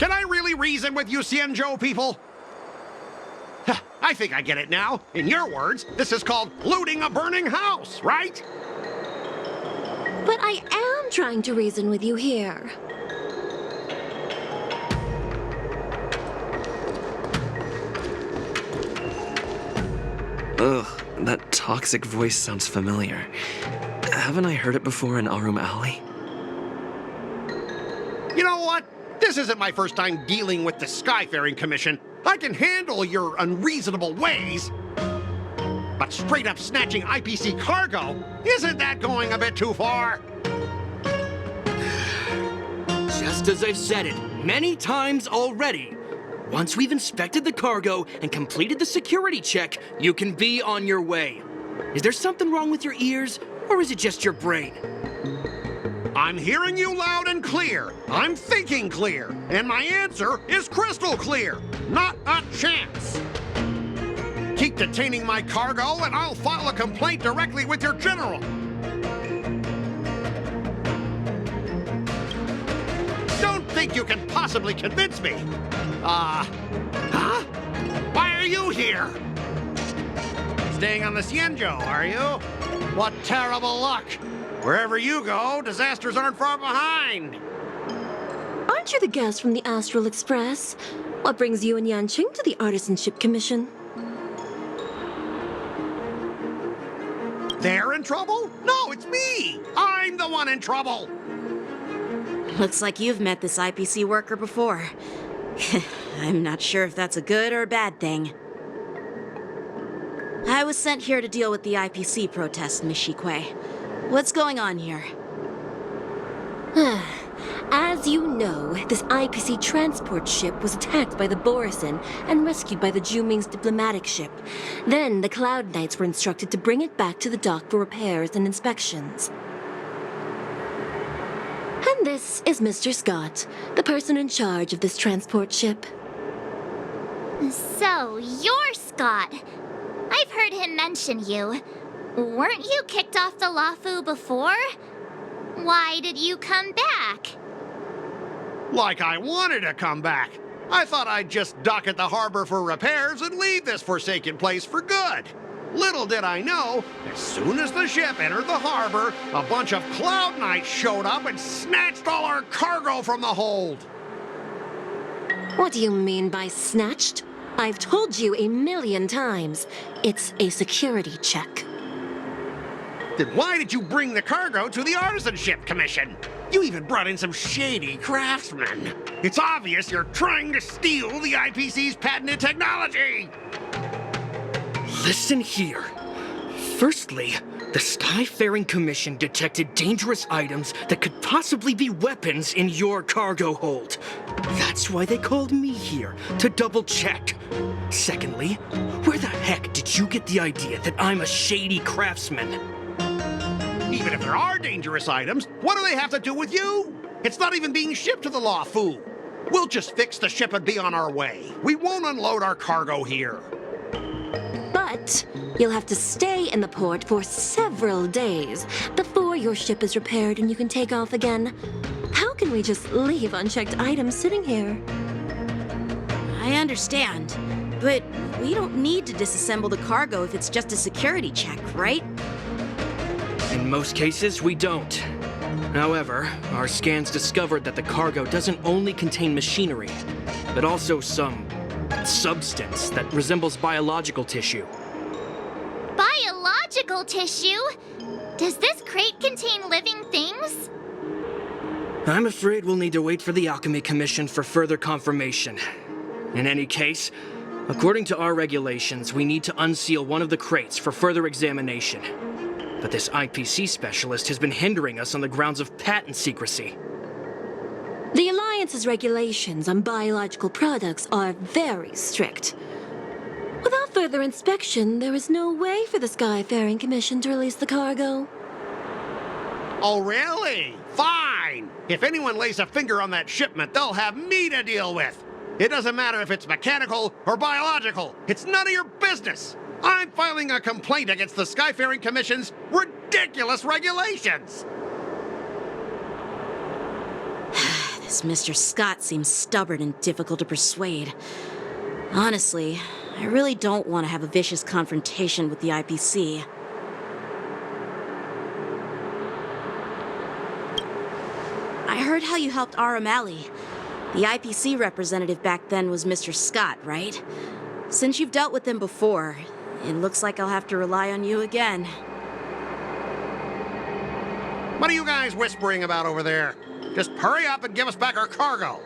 Can I really reason with you Xianzhou people? I think I get it now. In your words, this is called looting a burning house, right? But I am trying to reason with you here. Ugh, that toxic voice sounds familiar. Haven't I heard it before in Arum Alley? You know what? This isn't my first time dealing with the Skyfaring Commission. I can handle your unreasonable ways. But straight up snatching IPC cargo, isn't that going a bit too far? Just as I've said it many times already. Once we've inspected the cargo and completed the security check, you can be on your way. Is there something wrong with your ears, or is it just your brain? I'm hearing you loud and clear. I'm thinking clear. And my answer is crystal clear. Not a chance. Keep detaining my cargo and I'll file a complaint directly with your general. Don't think you can possibly convince me. Huh? Why are you here? Staying on the Xianzhou, are you? What terrible luck. Wherever you go, disasters aren't far behind. Aren't you the guest from the Astral Express? What brings you and Yanqing to the Artisanship Commission? They're in trouble? No, it's me! I'm the one in trouble! Looks like you've met this IPC worker before. I'm not sure if that's a good or a bad thing. I was sent here to deal with the IPC protest, Miss Shikui. What's going on here? As you know, this IPC transport ship was attacked by the Borisin and rescued by the Juming's diplomatic ship. Then the Cloud Knights were instructed to bring it back to the dock for repairs and inspections. And this is Mr. Scott, the person in charge of this transport ship. So, you're Scott. I've heard him mention you. Weren't you kicked off the Luofu before? Why did you come back? Like I wanted to come back. I thought I'd just dock at the harbor for repairs and leave this forsaken place for good. Little did I know, as soon as the ship entered the harbor, a bunch of Cloud Knights showed up and snatched all our cargo from the hold. What do you mean by snatched? I've told you 1,000,000 times. It's a security check. Then why did you bring the cargo to the Artisanship Commission? You even brought in some shady craftsmen. It's obvious you're trying to steal the IPC's patented technology. Listen here. Firstly, the Skyfaring Commission detected dangerous items that could possibly be weapons in your cargo hold. That's why they called me here, to double-check. Secondly, where the heck did you get the idea that I'm a shady craftsman? Even if there are dangerous items, what do they have to do with you? It's not even being shipped to the Luofu. We'll just fix the ship and be on our way. We won't unload our cargo here. But you'll have to stay in the port for several days before your ship is repaired and you can take off again. How can we just leave unchecked items sitting here? I understand, but we don't need to disassemble the cargo if it's just a security check, right? In most cases, we don't. However, our scans discovered that the cargo doesn't only contain machinery, but also some substance that resembles biological tissue. Biological tissue? Does this crate contain living things? I'm afraid we'll need to wait for the Alchemy Commission for further confirmation. In any case, according to our regulations, we need to unseal one of the crates for further examination. But this IPC specialist has been hindering us on the grounds of patent secrecy. The Alliance's regulations on biological products are very strict. Without further inspection, there is no way for the Skyfaring Commission to release the cargo. Oh, really? Fine. If anyone lays a finger on that shipment, they'll have me to deal with. It doesn't matter if it's mechanical or biological. It's none of your business. I'm filing a complaint against the Skyfaring Commission's ridiculous regulations. This Mr. Scott seems stubborn and difficult to persuade. Honestly, I really don't want to have a vicious confrontation with the IPC. I heard how you helped Aramali. The IPC representative back then was Mr. Scott, right? Since you've dealt with him before, it looks like I'll have to rely on you again. What are you guys whispering about over there? Just hurry up and give us back our cargo.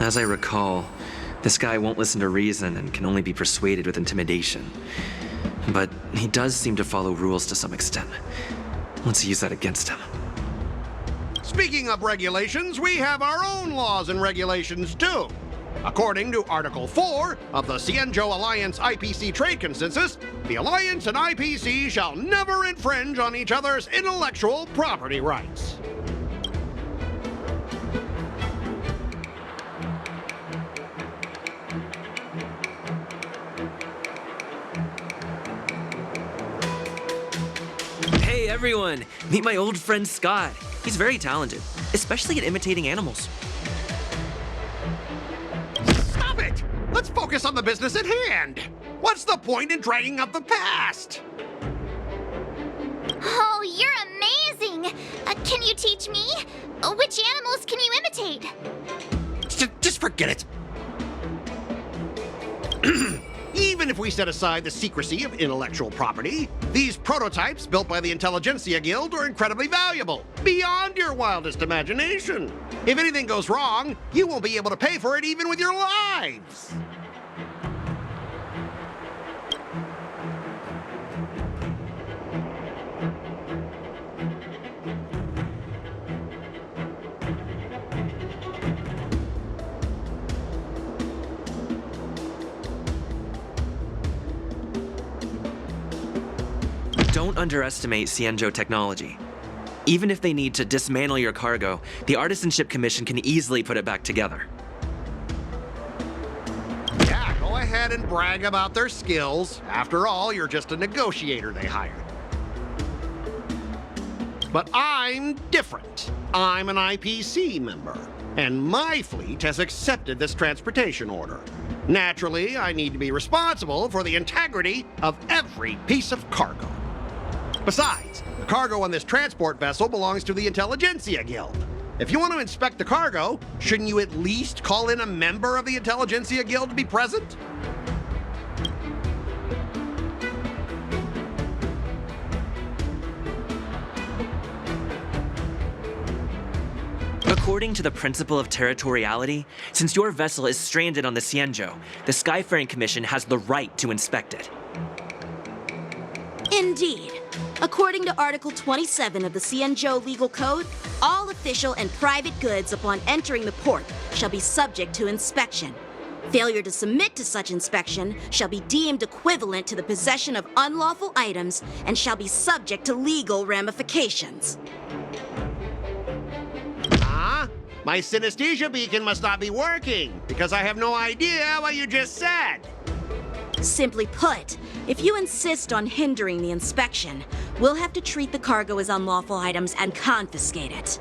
As I recall, this guy won't listen to reason and can only be persuaded with intimidation. But he does seem to follow rules to some extent. Let's use that against him. Speaking of regulations, we have our own laws and regulations too. According to Article 4 of the Xianzhou Alliance IPC Trade Consensus, the Alliance and IPC shall never infringe on each other's intellectual property rights. Hey everyone! Meet my old friend Scott. He's very talented, especially at imitating animals. Stop it! Let's focus on the business at hand. What's the point in dragging up the past? Oh, you're amazing! Can you teach me? Which animals can you imitate? Just forget it. Even if we set aside the secrecy of intellectual property, these prototypes built by the Intelligentsia Guild are incredibly valuable, beyond your wildest imagination. If anything goes wrong, you won't be able to pay for it even with your lives. Don't underestimate Xianzhou technology. Even if they need to dismantle your cargo, the Artisanship Commission can easily put it back together. Yeah, go ahead and brag about their skills. After all, you're just a negotiator they hired. But I'm different. I'm an IPC member, and my fleet has accepted this transportation order. Naturally, I need to be responsible for the integrity of every piece of cargo. Besides, the cargo on this transport vessel belongs to the Intelligentsia Guild. If you want to inspect the cargo, shouldn't you at least call in a member of the Intelligentsia Guild to be present? According to the principle of territoriality, since your vessel is stranded on the Xianzhou, the Skyfaring Commission has the right to inspect it. Indeed. According to Article 27 of the Xianzhou Legal Code, all official and private goods upon entering the port shall be subject to inspection. Failure to submit to such inspection shall be deemed equivalent to the possession of unlawful items and shall be subject to legal ramifications. My synesthesia beacon must not be working, because I have no idea what you just said. Simply put, if you insist on hindering the inspection, we'll have to treat the cargo as unlawful items and confiscate it.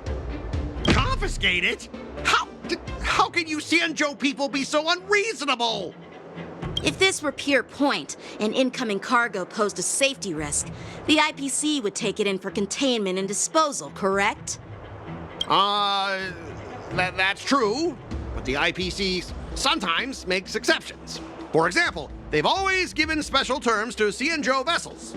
Confiscate it? How can you Xianzhou people be so unreasonable? If this were pure point, and incoming cargo posed a safety risk, the IPC would take it in for containment and disposal, correct? That's true, but the IPC sometimes makes exceptions. For example, they've always given special terms to Xianzhou vessels.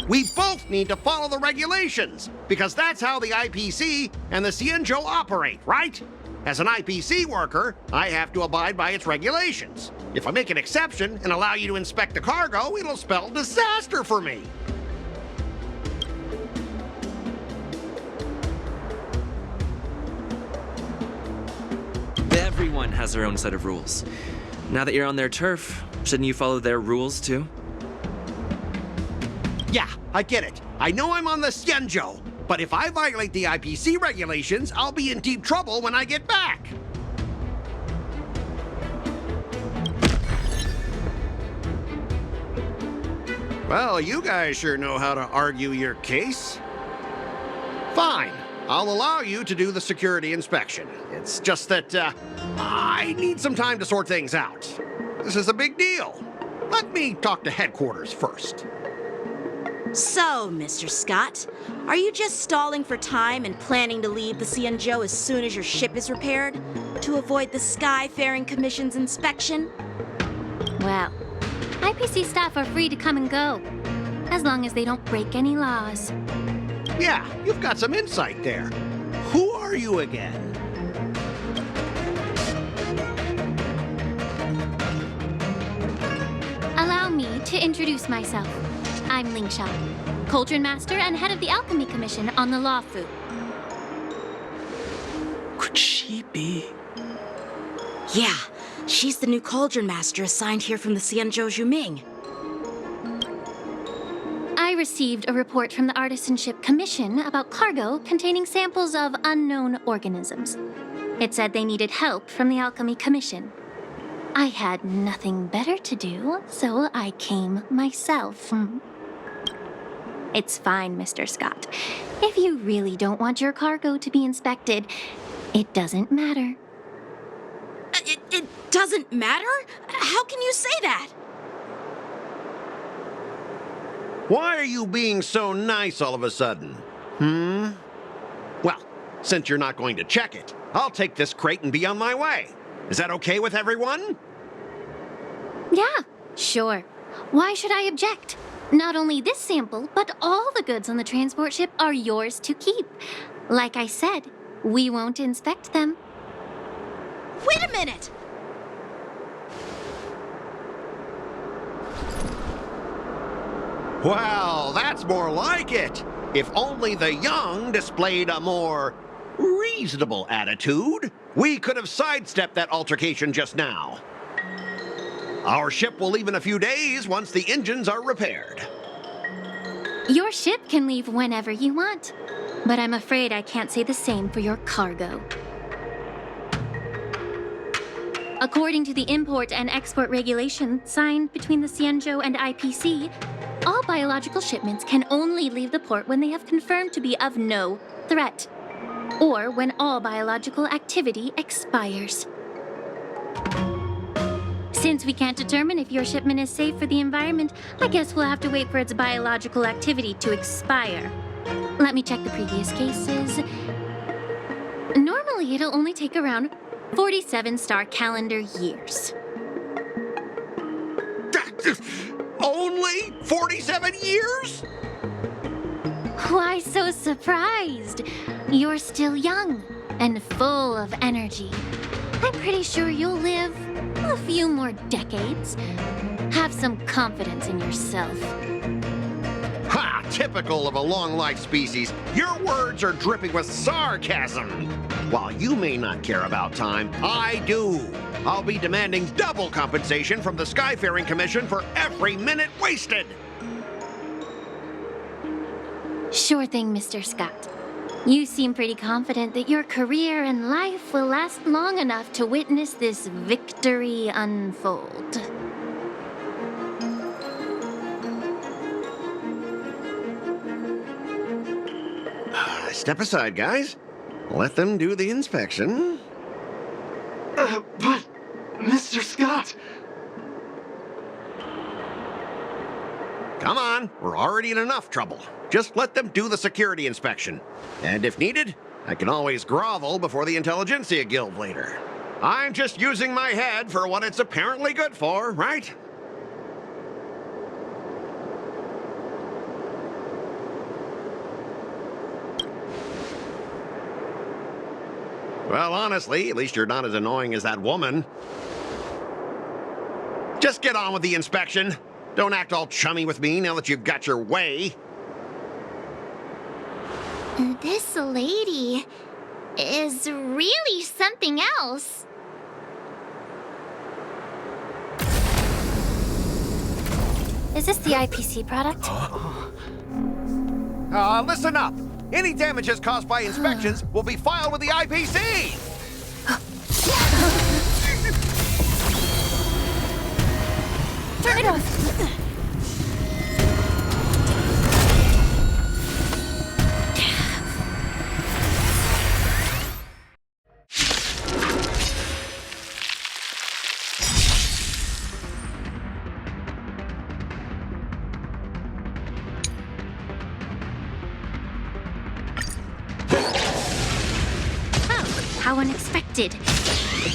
We both need to follow the regulations, because that's how the IPC and the Xianzhou operate, right? As an IPC worker, I have to abide by its regulations. If I make an exception and allow you to inspect the cargo, it'll spell disaster for me. Everyone has their own set of rules. Now that you're on their turf, shouldn't you follow their rules too? Yeah, I get it. I know I'm on the Xianzhou, but if I violate the IPC regulations, I'll be in deep trouble when I get back. Well, you guys sure know how to argue your case. Fine, I'll allow you to do the security inspection. It's just that, I need some time to sort things out. This is a big deal. Let me talk to headquarters first. So, Mr. Scott, are you just stalling for time and planning to leave the Xianzhou as soon as your ship is repaired? To avoid the Skyfaring Commission's inspection? Well, IPC staff are free to come and go, as long as they don't break any laws. Yeah, you've got some insight there. Who are you again? Allow me to introduce myself. I'm Lingsha, Cauldron Master and head of the Alchemy Commission on the Luofu. Could she be? Yeah, she's the new Cauldron Master assigned here from the Xianzhou Zhuming. I received a report from the Artisanship Commission about cargo containing samples of unknown organisms. It said they needed help from the Alchemy Commission. I had nothing better to do, so I came myself. It's fine, Mr. Scott. If you really don't want your cargo to be inspected, it doesn't matter. It doesn't matter? How can you say that? Why are you being so nice all of a sudden? Well, since you're not going to check it, I'll take this crate and be on my way. Is that okay with everyone? Yeah, sure. Why should I object? Not only this sample, but all the goods on the transport ship are yours to keep. Like I said, we won't inspect them. Wait a minute! Well, that's more like it. If only the young displayed a more reasonable attitude, we could have sidestepped that altercation just now. Our ship will leave in a few days once the engines are repaired. Your ship can leave whenever you want, but I'm afraid I can't say the same for your cargo. According to the import and export regulation signed between the Xianzhou and IPC, all biological shipments can only leave the port when they have confirmed to be of no threat, or when all biological activity expires. Since we can't determine if your shipment is safe for the environment, I guess we'll have to wait for its biological activity to expire. Let me check the previous cases. Normally, it'll only take around 47 star calendar years. Only 47 years? Why so surprised? You're still young and full of energy. I'm pretty sure you'll live a few more decades. Have some confidence in yourself. Ha! Typical of a long-life species. Your words are dripping with sarcasm. While you may not care about time, I do. I'll be demanding double compensation from the Skyfaring Commission for every minute wasted. Sure thing, Mr. Scott. You seem pretty confident that your career and life will last long enough to witness this victory unfold. Step aside, guys. Let them do the inspection. But, Mr. Scott... Come on, we're already in enough trouble. Just let them do the security inspection. And if needed, I can always grovel before the Intelligentsia Guild later. I'm just using my head for what it's apparently good for, right? Well, honestly, at least you're not as annoying as that woman. Just get on with the inspection. Don't act all chummy with me now that you've got your way. This lady is really something else. Is this the IPC product? Listen up. Any damages caused by inspections will be filed with the IPC. Turn it off! Oh, how unexpected.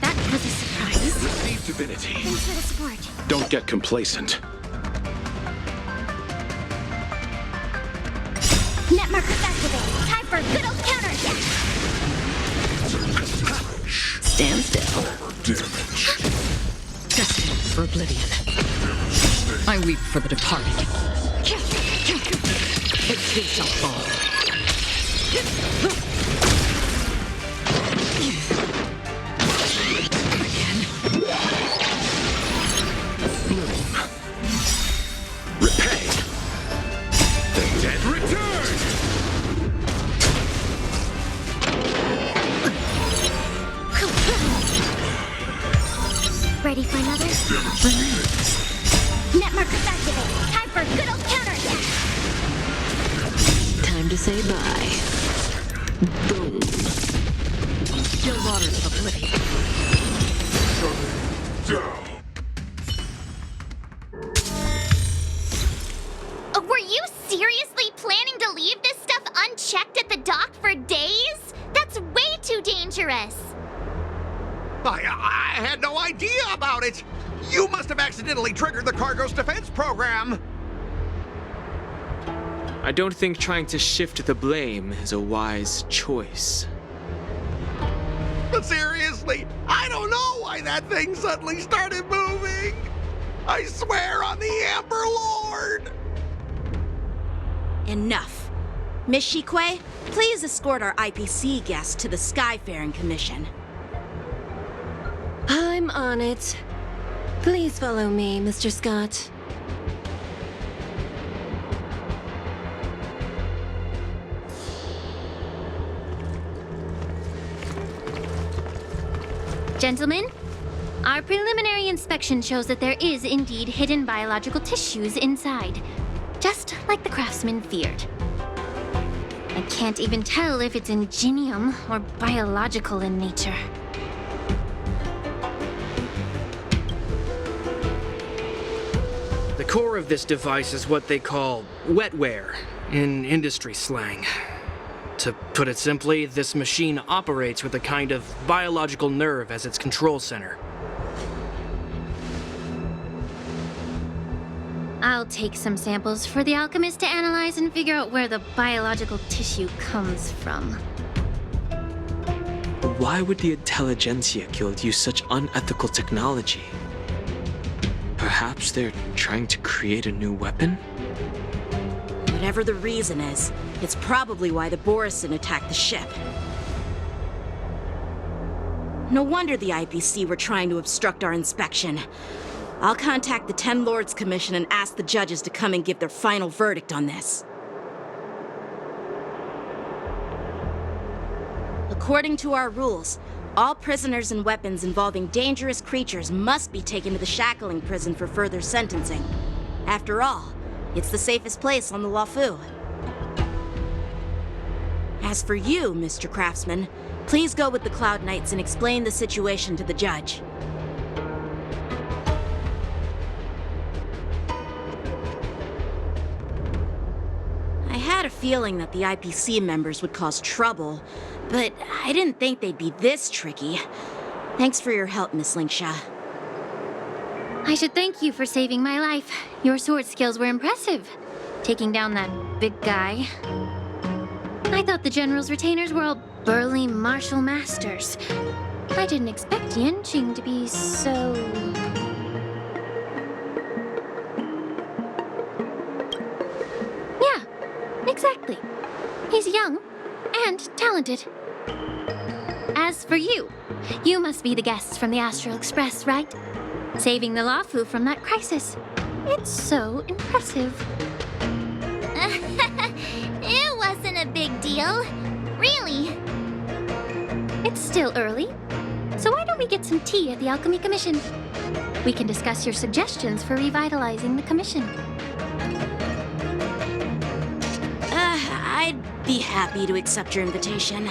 That was a surprise. Receive divinity. Thanks for the support. Don't get complacent. Net markers activated. Time for a good old counterattack. Stand still. Damage. Destined for oblivion. I weep for the departed. It too shall fall. Repay. The dead return. Ready for another? Net markers activated. Time for a good old counterattack. Time to say bye. Boom. Still waters of oblivion. Were you seriously planning to leave this stuff unchecked at the dock for days? That's way too dangerous. I had no idea about it. You must have accidentally triggered the cargo's defense program. I don't think trying to shift the blame is a wise choice. But seriously, I don't know why that thing suddenly started moving. I swear on the Amber Lord. Enough. Miss Shikue, please escort our IPC guest to the Skyfaring Commission. I'm on it. Please follow me, Mr. Scott. Gentlemen, our preliminary inspection shows that there is indeed hidden biological tissues inside, just like the craftsman feared. I can't even tell if it's ingenium or biological in nature. The core of this device is what they call wetware in industry slang. To put it simply, this machine operates with a kind of biological nerve as its control center. I'll take some samples for the alchemist to analyze and figure out where the biological tissue comes from. Why would the Intelligentsia Guild use such unethical technology? Perhaps they're trying to create a new weapon? Whatever the reason is, it's probably why the Borison attacked the ship. No wonder the IPC were trying to obstruct our inspection. I'll contact the Ten Lords Commission and ask the judges to come and give their final verdict on this. According to our rules, all prisoners and weapons involving dangerous creatures must be taken to the shackling prison for further sentencing. After all, it's the safest place on the Luofu. As for you, Mr. Craftsman, please go with the Cloud Knights and explain the situation to the judge. I had a feeling that the IPC members would cause trouble, but I didn't think they'd be this tricky. Thanks for your help, Miss Linksha. I should thank you for saving my life. Your sword skills were impressive. Taking down that big guy. I thought the General's retainers were all burly martial masters. I didn't expect Yanqing to be so... Yeah, exactly. He's young and talented. As for you, you must be the guests from the Astral Express, right? Saving the Luofu from that crisis. It's so impressive. It wasn't a big deal. Really. It's still early, so why don't we get some tea at the Alchemy Commission? We can discuss your suggestions for revitalizing the commission. I'd be happy to accept your invitation.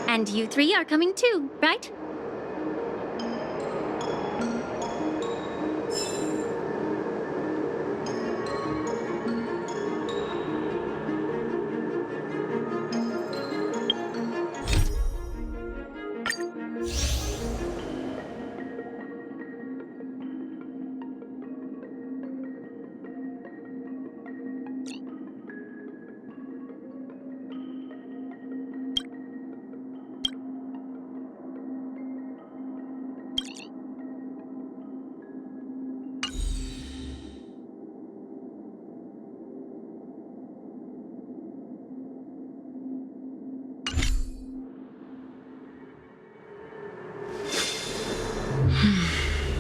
And you three are coming too, right?